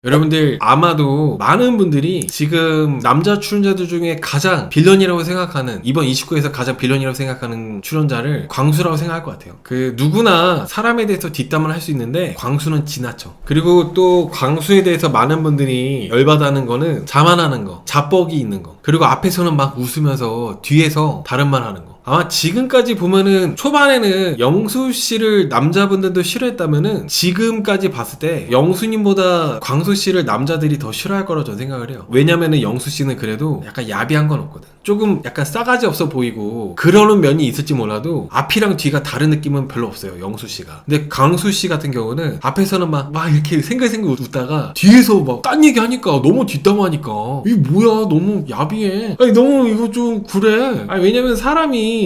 여러분들 아마도 많은 분들이 지금 남자 출연자들 중에 가장 빌런이라고 생각하는, 이번 29에서 가장 빌런이라고 생각하는 출연자를 광수라고 생각할 것 같아요. 누구나 사람에 대해서 뒷담을 할 수 있는데 광수는 지나쳐. 그리고 또 광수에 대해서 많은 분들이 열받아하는 거는 자만하는 거, 자뻑이 있는 거, 그리고 앞에서는 막 웃으면서 뒤에서 다른 말 하는 거. 아마 지금까지 보면은 초반에는 영수씨를 남자분들도 싫어했다면은 지금까지 봤을 때 영수님보다 광수씨를 남자들이 더 싫어할 거라고 저는 생각을 해요. 왜냐면은 영수씨는 그래도 약간 야비한 건 없거든. 조금 약간 싸가지 없어 보이고 그러는 면이 있을지 몰라도 앞이랑 뒤가 다른 느낌은 별로 없어요, 영수씨가. 근데 광수씨 같은 경우는 앞에서는 막 이렇게 생글생글 웃다가 뒤에서 막 딴 얘기 하니까 너무 뒷담화하니까 이게 뭐야, 너무 야비해. 아니 너무 이거 좀 그래. 아니 왜냐면 사람이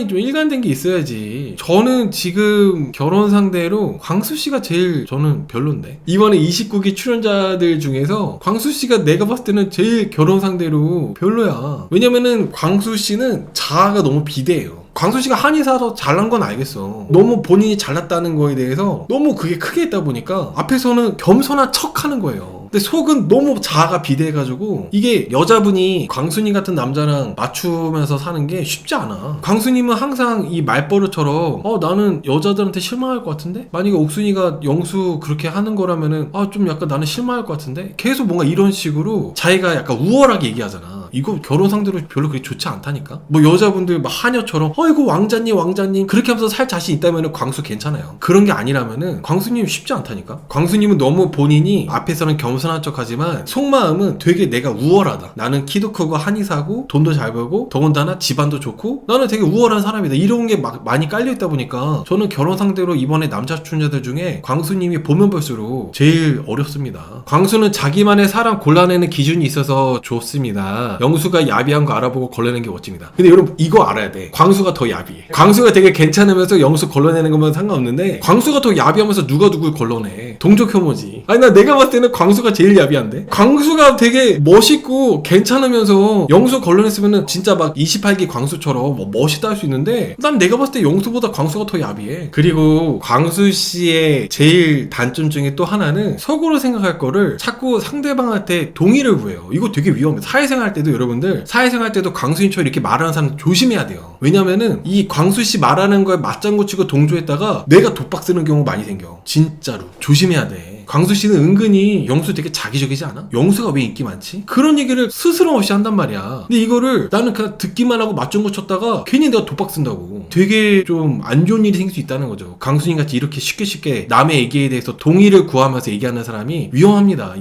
좀 일관된 게 있어야지. 저는 지금 결혼 상대로 광수씨가 제일 저는 별론데, 이번에 29기 출연자들 중에서 광수씨가 내가 봤을 때는 제일 결혼 상대로 별로야. 왜냐면은 광수씨는 자아가 너무 비대해요. 광수씨가 한의사로 잘난 건 알겠어. 너무 본인이 잘났다는 거에 대해서 너무 그게 크게 했다 보니까 앞에서는 겸손한 척 하는 거예요. 근데 속은 너무 자아가 비대해가지고 이게 여자분이 광수님 같은 남자랑 맞추면서 사는 게 쉽지 않아. 광수님은 항상 이 말버릇처럼 나는 여자들한테 실망할 것 같은데? 만약에 옥순이가 영수 그렇게 하는 거라면은 좀 약간 나는 실망할 것 같은데? 계속 뭔가 이런 식으로 자기가 약간 우월하게 얘기하잖아. 이거 결혼 상대로 별로 그렇게 좋지 않다니까? 뭐 여자분들 막 하녀처럼 이거 왕자님 그렇게 하면서 살 자신 있다면은 광수 괜찮아요. 그런 게 아니라면은 광수님 쉽지 않다니까? 광수님은 너무 본인이 앞에서는 겸손한 척 하지만 속마음은 되게 내가 우월하다. 나는 키도 크고 한의사고 돈도 잘 벌고 더군다나 집안도 좋고 나는 되게 우월한 사람이다. 이런 게 막 많이 깔려있다 보니까 저는 결혼 상대로 이번에 남자 출연자들 중에 광수님이 보면 볼수록 제일 어렵습니다. 광수는 자기만의 사람 골라내는 기준이 있어서 좋습니다. 영수가 야비한 거 알아보고 걸러내는 게 멋집니다. 근데 여러분 이거 알아야 돼. 광수가 더 야비해. 광수가 되게 괜찮으면서 영수 걸러내는 것만 상관없는데 광수가 더 야비하면서 누가 누굴 걸러내. 동족 혐오지. 아니 내가 봤을 때는 광수가 제일 야비한데? 광수가 되게 멋있고 괜찮으면서 영수 걸러냈으면은 진짜 막 28기 광수처럼 뭐 멋있다 할 수 있는데 난 내가 봤을 때 영수보다 광수가 더 야비해. 그리고 광수씨의 제일 단점 중에 또 하나는 속으로 생각할 거를 자꾸 상대방한테 동의를 구해요. 이거 되게 위험해. 사회생활 할 때도 여러분들 사회생활 할 때도 광수님처럼 이렇게 말하는 사람 조심해야 돼요. 왜냐면은 이 광수씨 말하는 거에 맞장구 치고 동조했다가 내가 독박 쓰는 경우 많이 생겨. 진짜로 조심해야 돼. 광수씨는 은근히 영수 되게 자기적이지 않아? 영수가 왜 인기 많지? 그런 얘기를 스스럼 없이 한단 말이야. 근데 이거를 나는 그냥 듣기만 하고 맞장구 쳤다가 괜히 내가 독박 쓴다고. 되게 좀 안 좋은 일이 생길 수 있다는 거죠. 광수님 같이 이렇게 쉽게 남의 얘기에 대해서 동의를 구하면서 얘기하는 사람이 위험합니다.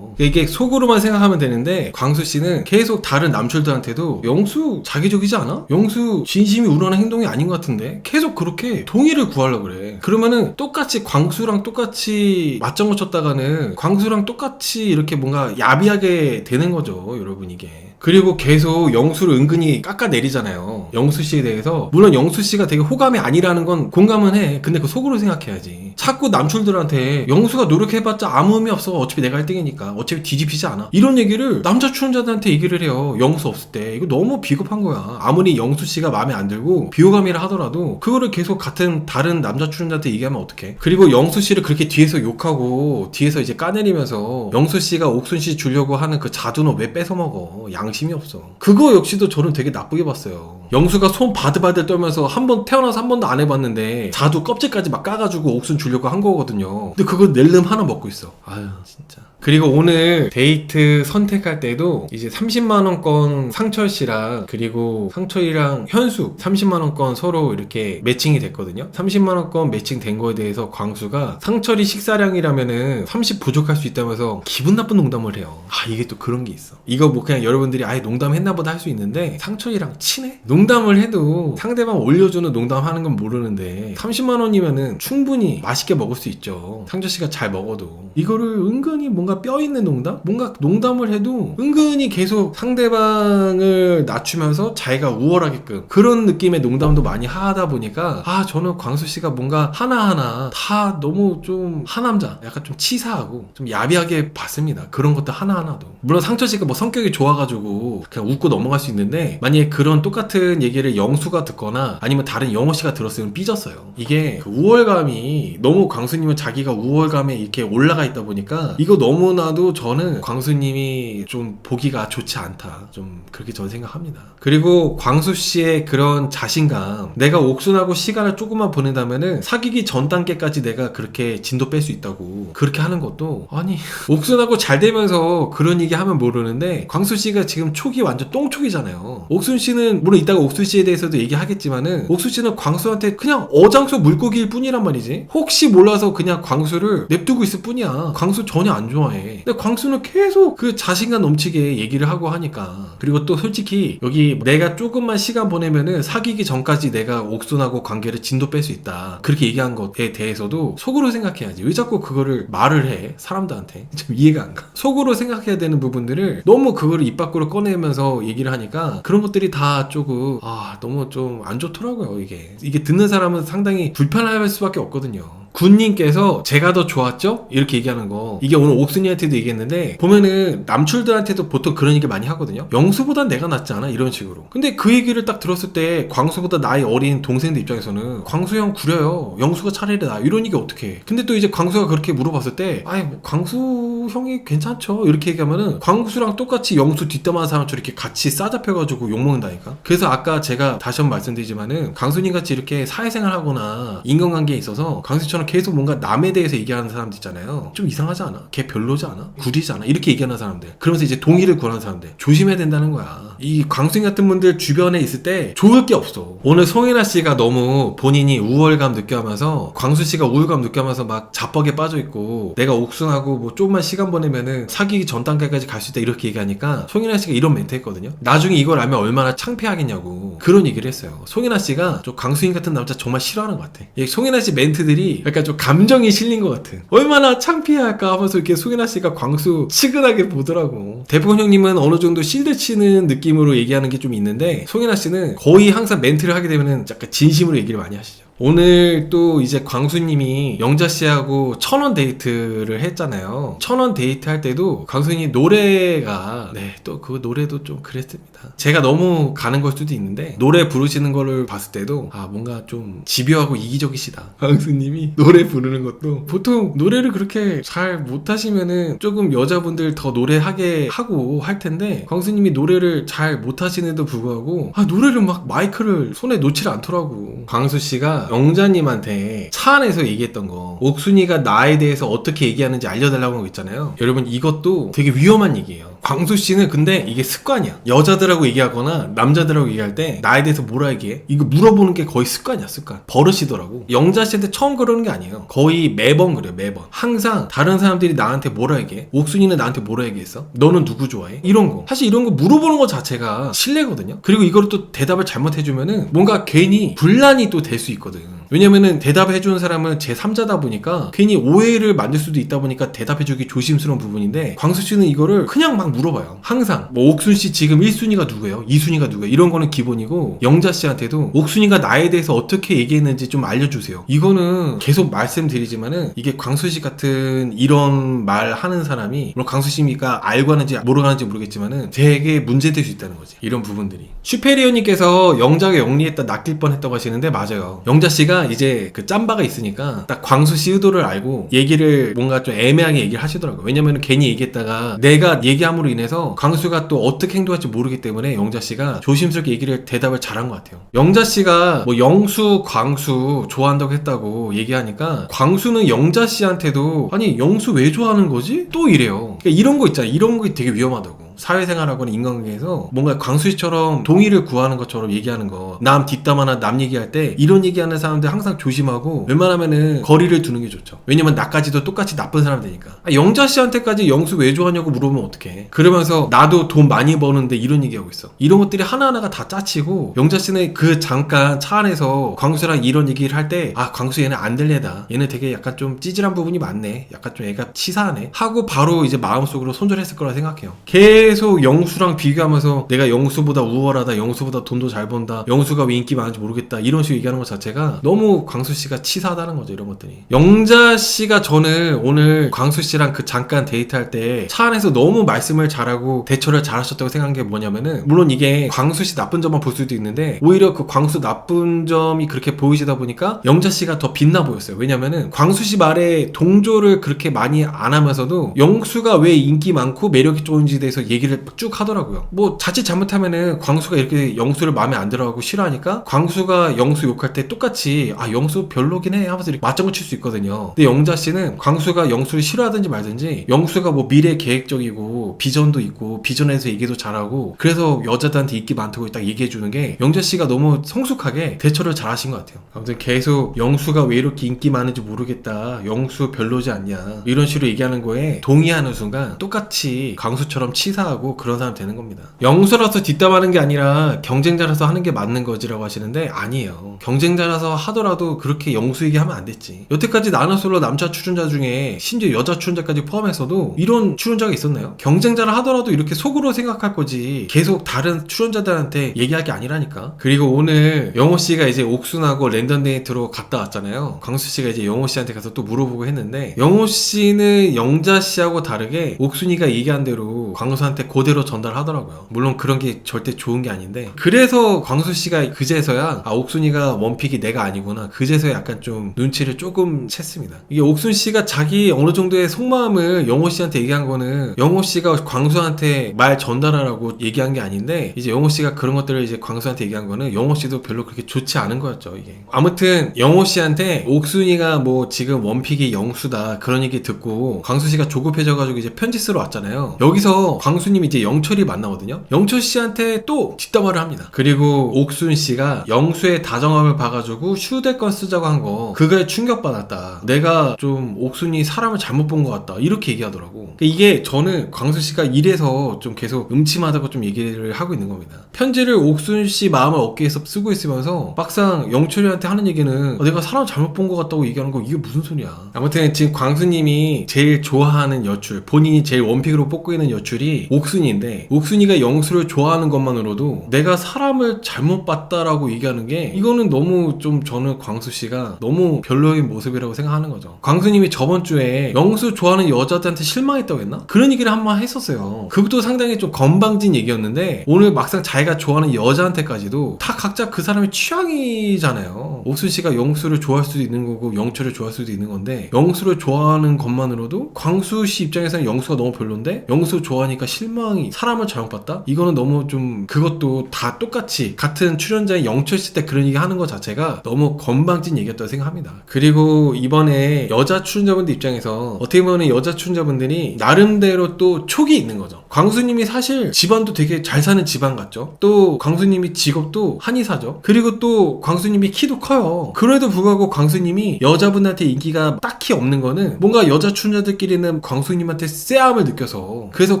이게 속으로만 생각하면 되는데 광수씨는 계속 다른 남출들한테도 영수 자기적이지 않아? 영수 진심이 우러나는 행동이 아닌 것 같은데? 계속 그렇게 동의를 구하려고 그래. 그러면은 똑같이 광수랑 똑같이 맞장구 쳤다가는 광수랑 똑같이 이렇게 뭔가 야비하게 되는 거죠, 여러분 이게. 그리고 계속 영수를 은근히 깎아내리잖아요. 영수씨에 대해서. 물론 영수씨가 되게 호감이 아니라는 건 공감은 해. 근데 그 속으로 생각해야지. 자꾸 남출들한테 영수가 노력해봤자 아무 의미 없어. 어차피 내가 1등이니까. 어차피 뒤집히지 않아. 이런 얘기를 남자 출연자들한테 얘기를 해요. 영수 없을 때. 이거 너무 비겁한 거야. 아무리 영수씨가 마음에 안 들고 비호감이라 하더라도 그거를 계속 같은 다른 남자 출연자한테 얘기하면 어떡해. 그리고 영수씨를 그렇게 뒤에서 욕하고 뒤에서 이제 까내리면서 영수씨가 옥순씨 주려고 하는 그 자두는 왜 뺏어먹어. 양심이 없어. 그거 역시도 저는 되게 나쁘게 봤어요. 영수가 손 바들바들 떨면서 태어나서 한 번도 안 해봤는데 자두 껍질까지 막 까가지고 옥순 주려고 한 거거든요. 근데 그거 낼름 하나 먹고 있어. 아유 진짜. 그리고 오늘 데이트 선택할 때도 이제 30만원권 상철씨랑 그리고 상철이랑 현수 30만원권 서로 이렇게 매칭이 됐거든요. 30만원권 매칭된 거에 대해서 광수가 상철이 식사량이라면은 30 부족할 수 있다면서 기분 나쁜 농담을 해요. 이게 또 그런 게 있어. 이거 뭐 그냥 여러분들이 아예 농담했나 보다 할 수 있는데 상철이랑 친해? 농담을 해도 상대방 올려주는 농담하는 건 모르는데 30만원이면은 충분히 맛있게 먹을 수 있죠. 상철씨가 잘 먹어도. 이거를 은근히 뭔가 뼈 있는 농담? 뭔가 농담을 해도 은근히 계속 상대방을 낮추면서 자기가 우월하게끔 그런 느낌의 농담도 많이 하다 보니까 저는 광수씨가 뭔가 하나하나 다 너무 좀 하남자, 약간 좀 치사하고 좀 야비하게 봤습니다. 그런 것도 하나하나도. 물론 상철씨가 뭐 성격이 좋아가지고 그냥 웃고 넘어갈 수 있는데 만약에 그런 똑같은 같은 얘기를 영수가 듣거나 아니면 다른 영호씨가 들었으면 삐졌어요. 이게 그 우월감이 너무 광수님은 자기가 우월감에 이렇게 올라가 있다 보니까 이거 너무나도 저는 광수님이 좀 보기가 좋지 않다, 좀 그렇게 저는 생각합니다. 그리고 광수씨의 그런 자신감, 내가 옥순하고 시간을 조금만 보낸다면은 사귀기 전 단계까지 내가 그렇게 진도 뺄 수 있다고 그렇게 하는 것도, 아니 옥순하고 잘 되면서 그런 얘기 하면 모르는데 광수씨가 지금 촉이 완전 똥촉이잖아요. 옥순씨는 물론 이따가 옥순씨에 대해서도 얘기하겠지만은 옥순씨는 광수한테 그냥 어장소 물고기일 뿐이란 말이지. 혹시 몰라서 그냥 광수를 냅두고 있을 뿐이야. 광수 전혀 안 좋아해. 근데 광수는 계속 그 자신감 넘치게 얘기를 하고 하니까. 그리고 또 솔직히 여기 내가 조금만 시간 보내면은 사귀기 전까지 내가 옥순하고 관계를 진도 뺄 수 있다, 그렇게 얘기한 것에 대해서도 속으로 생각해야지. 왜 자꾸 그거를 말을 해 사람들한테? 좀 이해가 안 가. 속으로 생각해야 되는 부분들을 너무 그거를 입 밖으로 꺼내면서 얘기를 하니까 그런 것들이 다 조금 너무 좀 안 좋더라고요. 이게 듣는 사람은 상당히 불편할 수밖에 없거든요. 군님께서 제가 더 좋았죠? 이렇게 얘기하는 거, 이게 오늘 옥순이한테도 얘기했는데 보면은 남출들한테도 보통 그런 얘기 많이 하거든요. 영수보단 내가 낫지 않아? 이런 식으로. 근데 그 얘기를 딱 들었을 때 광수보다 나이 어린 동생들 입장에서는 광수 형 구려요, 영수가 차라리 나, 이런 얘기 어떻게 해. 근데 또 이제 광수가 그렇게 물어봤을 때 아이 뭐 광수 형이 괜찮죠, 이렇게 얘기하면은 광수랑 똑같이 영수 뒷담화하는 사람처럼 이렇게 같이 싸잡혀가지고 욕먹는다니까. 그래서 아까 제가 다시 한번 말씀드리지만은 광수님 같이 이렇게 사회생활 하거나 인간관계에 있어서 광수처럼 계속 뭔가 남에 대해서 얘기하는 사람들 있잖아요. 좀 이상하지 않아? 걔 별로지 않아? 구리지 않아? 이렇게 얘기하는 사람들, 그러면서 이제 동의를 구하는 사람들 조심해야 된다는 거야. 이 광수님 같은 분들 주변에 있을 때 좋을 게 없어. 오늘 송혜나 씨가 너무 본인이 우월감 느껴하면서 광수 씨가 우월감 느껴하면서 막 자뻑에 빠져있고 내가 옥순하고 뭐 조금만 시간 보내면은 사귀기 전 단계까지 갈 수 있다, 이렇게 얘기하니까 송혜나 씨가 이런 멘트 했거든요. 나중에 이걸 알면 얼마나 창피하겠냐고 그런 얘기를 했어요. 송혜나 씨가 저 광수님 같은 남자 정말 싫어하는 것 같아. 이 송혜나 씨 멘트들이 약간 좀 감정이 실린 것 같은, 얼마나 창피할까 하면서 이렇게 송혜나 씨가 광수 치근하게 보더라고. 대부분 형님은 어느 정도 실드 치는 느낌으로 얘기하는 게 좀 있는데 송혜나 씨는 거의 항상 멘트를 하게 되면은 약간 진심으로 얘기를 많이 하시죠. 오늘 또 이제 광수님이 영자씨하고 1000원 데이트를 했잖아요. 1000원 데이트 할 때도 광수님 노래가 또 그 노래도 좀 그랬습니다. 제가 너무 가는 걸 수도 있는데 노래 부르시는 거를 봤을 때도 뭔가 좀 집요하고 이기적이시다. 광수님이 노래 부르는 것도 보통 노래를 그렇게 잘 못하시면은 조금 여자분들 더 노래하게 하고 할 텐데 광수님이 노래를 잘 못하시는데도 불구하고 노래를 막 마이크를 손에 놓지를 않더라고. 광수씨가 영자님한테 차 안에서 얘기했던 거, 옥순이가 나에 대해서 어떻게 얘기하는지 알려달라고 하고 있잖아요. 여러분 이것도 되게 위험한 얘기예요. 광수씨는 근데 이게 습관이야. 여자들하고 얘기하거나 남자들하고 얘기할 때 나에 대해서 뭐라 얘기해? 이거 물어보는 게 거의 습관이야. 습관. 버릇이더라고. 영자씨한테 처음 그러는 게 아니에요. 거의 매번 그래요. 매번. 항상 다른 사람들이 나한테 뭐라 얘기해? 옥순이는 나한테 뭐라 얘기했어? 너는 누구 좋아해? 이런 거. 사실 이런 거 물어보는 거 자체가 실례거든요. 그리고 이거를 또 대답을 잘못해주면은 뭔가 괜히 분란이 또 될 수 있거든. 왜냐면은 대답해주는 사람은 제3자다 보니까 괜히 오해를 만들 수도 있다 보니까 대답해주기 조심스러운 부분인데 광수씨는 이거를 그냥 막 물어봐요. 항상 뭐 옥순씨 지금 1순위가 누구예요? 2순위가 누구예요? 이런 거는 기본이고 영자씨한테도 옥순이가 나에 대해서 어떻게 얘기했는지 좀 알려주세요. 이거는 계속 말씀드리지만은 이게 광수씨 같은 이런 말 하는 사람이, 물론 광수씨가 알고 하는지 모르고 하는지 모르겠지만은 되게 문제될 수 있다는 거지. 이런 부분들이. 슈페리어님께서 영자가 영리했다 낚일 뻔했다고 하시는데 맞아요. 영자씨가 이제 그 짬바가 있으니까 딱 광수씨 의도를 알고 얘기를 뭔가 좀 애매하게 얘기를 하시더라고요. 왜냐면은 괜히 얘기했다가 내가 얘기함으로 인해서 광수가 또 어떻게 행동할지 모르기 때문에 영자씨가 조심스럽게 얘기를 대답을 잘한 것 같아요. 영자씨가 뭐 영수, 광수 좋아한다고 했다고 얘기하니까 광수는 영자씨한테도 아니 영수 왜 좋아하는 거지? 또 이래요. 그러니까 이런 거 있잖아요. 이런 거 되게 위험하다고. 사회생활하거나 인간관계에서 뭔가 광수씨처럼 동의를 구하는 것처럼 얘기하는 거, 남 뒷담화나 남 얘기할 때 이런 얘기하는 사람들 항상 조심하고 웬만하면은 거리를 두는 게 좋죠. 왜냐면 나까지도 똑같이 나쁜 사람 되니까. 영자씨한테까지 영수 왜 좋아하냐고 물어보면 어떡해. 그러면서 나도 돈 많이 버는데 이런 얘기하고 있어. 이런 것들이 하나하나가 다 짜치고 영자씨는 그 잠깐 차 안에서 광수랑 이런 얘기를 할 때 광수 얘는 안 될 애다, 얘는 되게 약간 좀 찌질한 부분이 많네, 약간 좀 애가 치사하네 하고 바로 이제 마음속으로 손절했을 거라 생각해요. 걔 계속 영수랑 비교하면서 내가 영수보다 우월하다, 영수보다 돈도 잘 번다, 영수가 왜 인기 많은지 모르겠다 이런 식으로 얘기하는 것 자체가 너무 광수씨가 치사하다는 거죠. 이런 것들이. 영자씨가 저는 오늘 광수씨랑 그 잠깐 데이트할 때 차 안에서 너무 말씀을 잘하고 대처를 잘하셨다고 생각한 게 뭐냐면은, 물론 이게 광수씨 나쁜 점만 볼 수도 있는데 오히려 그 광수 나쁜 점이 그렇게 보이시다 보니까 영자씨가 더 빛나 보였어요. 왜냐면은 광수씨 말에 동조를 그렇게 많이 안 하면서도 영수가 왜 인기 많고 매력이 좋은지에 대해서 얘기를 쭉 하더라고요. 뭐 자칫 잘못하면은 광수가 이렇게 영수를 마음에 안 들어하고 싫어하니까 광수가 영수 욕할 때 똑같이 아 영수 별로긴 해 하면서 이렇게 맞장구 칠 수 있거든요. 근데 영자씨는 광수가 영수를 싫어하든지 말든지 영수가 뭐 미래 계획적이고 비전도 있고 비전에서 얘기도 잘하고 그래서 여자들한테 인기 많다고 딱 얘기해주는 게 영자씨가 너무 성숙하게 대처를 잘 하신 것 같아요. 아무튼 계속 영수가 왜 이렇게 인기 많은지 모르겠다, 영수 별로지 않냐 이런 식으로 얘기하는 거에 동의하는 순간 똑같이 광수처럼 치사하고 그런 사람 되는 겁니다. 영수라서 뒷담하는 게 아니라 경쟁자라서 하는 게 맞는 거지라고 하시는데 아니에요. 경쟁자라서 하더라도 그렇게 영수 얘기하면 안 됐지. 여태까지 나눠솔로 남자 출연자 중에 심지어 여자 출연자까지 포함해서도 이런 출연자가 있었나요? 경쟁자를 하더라도 이렇게 속으로 생각할 거지 계속 다른 출연자들한테 얘기할 게 아니라니까. 그리고 오늘 영호씨가 이제 옥순하고 랜덤 데이트로 갔다 왔잖아요. 광수씨가 이제 영호씨한테 가서 또 물어보고 했는데 영호씨는 영자씨하고 다르게 옥순이가 얘기한 대로 광수한테 그대로 전달하더라고요. 물론 그런 게 절대 좋은 게 아닌데, 그래서 광수씨가 그제서야 아 옥순이가 원픽이 내가 아니구나, 그제서야 약간 좀 눈치를 조금 챘습니다. 이게 옥순씨가 자기 어느 정도의 속마음을 영호씨한테 얘기한 거는 영호씨가 광수한테 말 전달하라고 얘기한 게 아닌데, 이제 영호씨가 그런 것들을 이제 광수한테 얘기한 거는 영호씨도 별로 그렇게 좋지 않은 거였죠. 이게 아무튼 영호씨한테 옥순이가 뭐 지금 원픽이 영수다 그런 얘기 듣고 광수씨가 조급해져가지고 이제 편지 쓰러 왔잖아요. 여기서 광수님이 이제 영철이 만나거든요. 영철씨한테 또 뒷담화를 합니다. 그리고 옥순씨가 영수의 다정함을 봐가지고 휴대권 쓰자고 한 거 그거에 충격받았다, 내가 좀 옥순이 사람을 잘못 본 것 같다 이렇게 얘기하더라고. 이게 저는 광수씨가 이래서 좀 계속 음침하다고 좀 얘기를 하고 있는 겁니다. 편지를 옥순씨 마음을 얻기 위해서 쓰고 있으면서 막상 영철이한테 하는 얘기는 내가 사람 잘못 본 것 같다고 얘기하는 거, 이게 무슨 소리야. 아무튼 지금 광수님이 제일 좋아하는 여출, 본인이 제일 원픽으로 뽑고 있는 여출이 옥순이인데, 옥순이가 영수를 좋아하는 것만으로도 내가 사람을 잘못 봤다라고 얘기하는 게, 이거는 너무 좀 저는 광수씨가 너무 별로인 모습이라고 생각하는 거죠. 광수님이 저번 주에 영수 좋아하는 여자들한테 실망했다고 했나? 그런 얘기를 한 번 했었어요. 그것도 상당히 좀 건방진 얘기였는데 오늘 막상 자기가 좋아하는 여자한테까지도 다 각자 그 사람의 취향이잖아요. 옥순씨가 영수를 좋아할 수도 있는 거고 영철을 좋아할 수도 있는 건데, 영수를 좋아하는 것만으로도 광수씨 입장에서는 영수가 너무 별론데 영수 좋아하니까 실망이, 사람을 잘못 봤다? 이거는 너무 좀, 그것도 다 똑같이 같은 출연자인 영철씨 때 그런 얘기 하는 것 자체가 너무 건방진 얘기였다고 생각합니다. 그리고 이번에 여자 출연자분들 입장에서 어떻게 보면 여자 출연자분들이 나름대로 또 촉이 있는 거죠. 광수님이 사실 집안도 되게 잘 사는 집안 같죠. 또 광수님이 직업도 한의사죠. 그리고 또 광수님이 키도 커요. 그래도 불구하고 광수님이 여자분한테 인기가 딱히 없는 거는 뭔가 여자 출연자들끼리는 광수님한테 쎄함을 느껴서, 그래서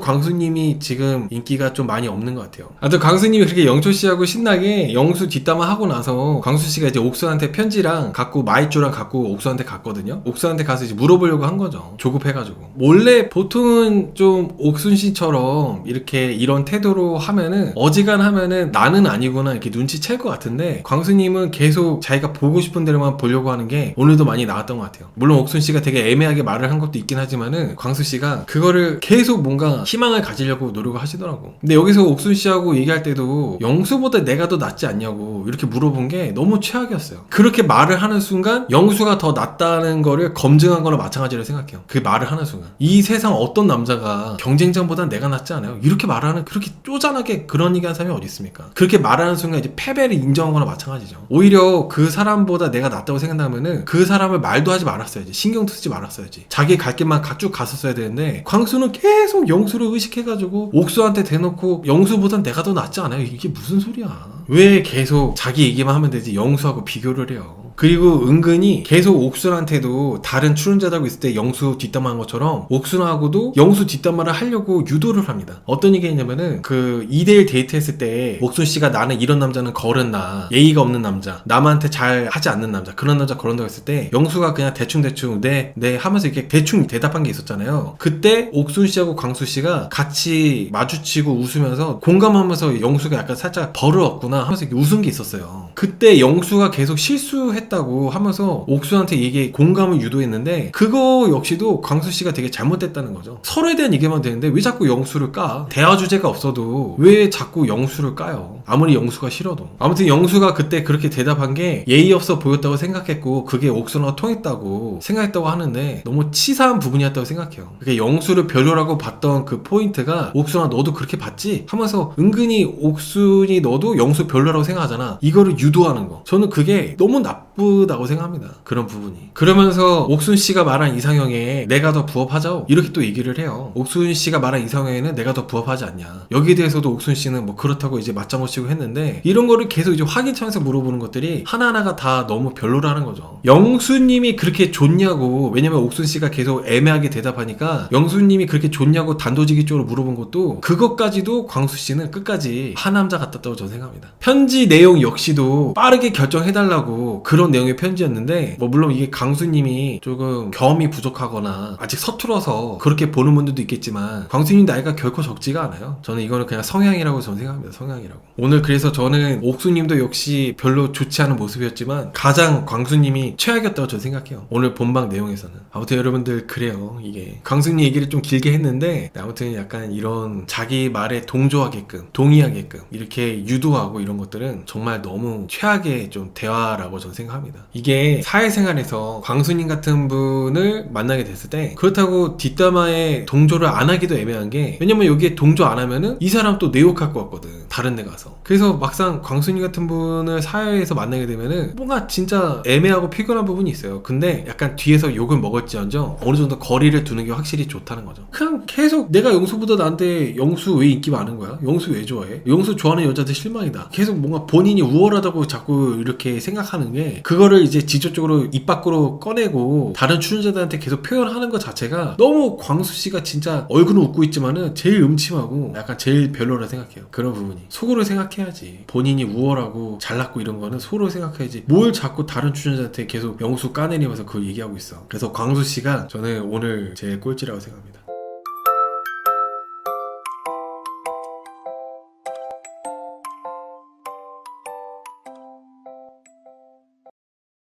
광수님이 지금 인기가 좀 많이 없는 것 같아요. 아무튼 광수님이 그렇게 영철씨하고 신나게 영수 뒷담화 하고 나서 광수씨가 이제 옥수한테 편지랑 갖고 마이쮸랑 갖고 옥수한테 갔거든요. 옥수한테 가서 이제 물어보려고 한 거죠. 조급해가지고. 원래 보통은 좀 옥순씨처럼 이렇게 이런 태도로 하면은, 어지간하면은 나는 아니구나 이렇게 눈치챌 것 같은데, 광수님은 계속 자기가 보고 싶은 대로만 보려고 하는 게 오늘도 많이 나왔던 것 같아요. 물론 옥순씨가 되게 애매하게 말을 한 것도 있긴 하지만은 광수씨가 그거를 계속 뭔가 희망을 가지려고 노력을 하시더라고. 근데 여기서 옥순씨하고 얘기할 때도 영수보다 내가 더 낫지 않냐고 이렇게 물어본 게 너무 최악이었어요. 그렇게 말을 하는 순간 영수가 더 낫다는 거를 검증한 거나 마찬가지로 생각해요. 그 말을 하는 순간 이 세상 어떤 남자가 경쟁자보다 내가 낫지 않아요? 이렇게 말하는, 그렇게 쪼잔하게 그런 얘기하는 사람이 어디 있습니까? 그렇게 말하는 순간 이제 패배를 인정한 거나 마찬가지죠. 오히려 그 사람보다 내가 낫다고 생각하면은 그 사람을 말도 하지 말았어야지, 신경도 쓰지 말았어야지, 자기 갈 길만 쭉 갔었어야 되는데, 광수는 계속 영수를 의식해가지고 옥수한테 대놓고 영수보단 내가 더 낫지 않아요? 이게 무슨 소리야. 왜 계속 자기 얘기만 하면 되지 영수하고 비교를 해요? 그리고 은근히 계속 옥순한테도 다른 출연자들하고 있을 때 영수 뒷담화한 것처럼 옥순하고도 영수 뒷담화를 하려고 유도를 합니다. 어떤 얘기했냐면은 그 2대1 데이트 했을 때 옥순씨가 나는 이런 남자는 거른나, 예의가 없는 남자, 남한테 잘 하지 않는 남자, 그런 남자 거른다고 했을 때 영수가 그냥 대충대충 네 하면서 이렇게 대충 대답한 게 있었잖아요. 그때 옥순씨하고 광수씨가 같이 마주치고 웃으면서 공감하면서 영수가 약간 살짝 버릇없구나 하면서 이렇게 웃은 게 있었어요. 그때 영수가 계속 실수했다고 하면서 옥수한테 이게 공감을 유도했는데 그거 역시도 광수씨가 되게 잘못됐다는 거죠. 서로에 대한 얘기만 되는데 왜 자꾸 영수를 까? 대화 주제가 없어도 왜 자꾸 영수를 까요? 아무리 영수가 싫어도. 아무튼 영수가 그때 그렇게 대답한 게 예의 없어 보였다고 생각했고 그게 옥수랑 통했다고 생각했다고 하는데 너무 치사한 부분이었다고 생각해요. 그게 영수를 별로라고 봤던 그 포인트가 옥순아 너도 그렇게 봤지? 하면서 은근히 옥순이 너도 영수 별로라고 생각하잖아. 이거를 유도하는 거. 저는 그게 너무 나쁘다고 생각합니다. 그런 부분이. 그러면서 옥순씨가 말한 이상형에 내가 더 부합하죠? 이렇게 또 얘기를 해요. 옥순씨가 말한 이상형에는 내가 더 부합하지 않냐. 여기에 대해서도 옥순씨는 뭐 그렇다고 이제 맞장구 치고 했는데 이런 거를 계속 이제 확인차원에서 물어보는 것들이 하나하나가 다 너무 별로라는 거죠. 영수님이 그렇게 좋냐고, 왜냐면 옥순씨가 계속 애매하게 대답하니까 영수님이 그렇게 좋냐고 단도직입적으로 물어본 것도 그것까지도 광수씨는 끝까지 하남자 같았다고 저는 생각합니다. 편지 내용 역시도 빠르게 결정해달라고 그런 내용의 편지였는데 뭐 물론 이게 광수님이 조금 경험이 부족하거나 아직 서툴어서 그렇게 보는 분들도 있겠지만 광수님 나이가 결코 적지가 않아요. 저는 이거는 그냥 성향이라고 저는 생각합니다. 성향이라고. 오늘 그래서 저는 옥수님도 역시 별로 좋지 않은 모습이었지만 가장 광수님이 최악이었다고 저는 생각해요. 오늘 본방 내용에서는. 아무튼 여러분들 그래요. 이게 광수님 얘기를 좀 길게 했는데 아무튼 약간 이런 자기 말에 동조하게끔 동의하게끔 이렇게 유도하고 이런 것들은 정말 너무 최악의 좀 대화라고 저는 생각합니다. 이게 사회생활에서 광수님 같은 분을 만나게 됐을 때 그렇다고 뒷담화에 동조를 안 하기도 애매한 게 왜냐면 여기에 동조 안 하면은 이 사람 또 내 욕할 것 같거든. 다른 데 가서. 그래서 막상 광수님 같은 분을 사회에서 만나게 되면은 뭔가 진짜 애매하고 피곤한 부분이 있어요. 근데 약간 뒤에서 욕을 먹을지언정 어느 정도 거리를 두는 게 확실히 좋다는 거죠. 그냥 계속 내가 영수보다 나한테 영수 왜 인기 많은 거야? 영수 왜 좋아해? 영수 좋아하는 여자들 실망이다. 계속 뭔가 본인이 우월하다고 자꾸 이렇게 생각하는 게 그거를 이제 직접적으로 입 밖으로 꺼내고 다른 출연자들한테 계속 표현하는 것 자체가 너무 광수씨가 진짜 얼굴은 웃고 있지만은 제일 음침하고 약간 제일 별로라 생각해요. 그런 부분이. 속으로 생각해야지. 본인이 우월하고 잘났고 이런 거는 속으로 생각해야지. 뭘 자꾸 다른 출연자한테 계속 영수 까내리면서 그걸 얘기하고 있어. 그래서 광수씨가 저는 오늘 제 꼴찌라고 생각합니다.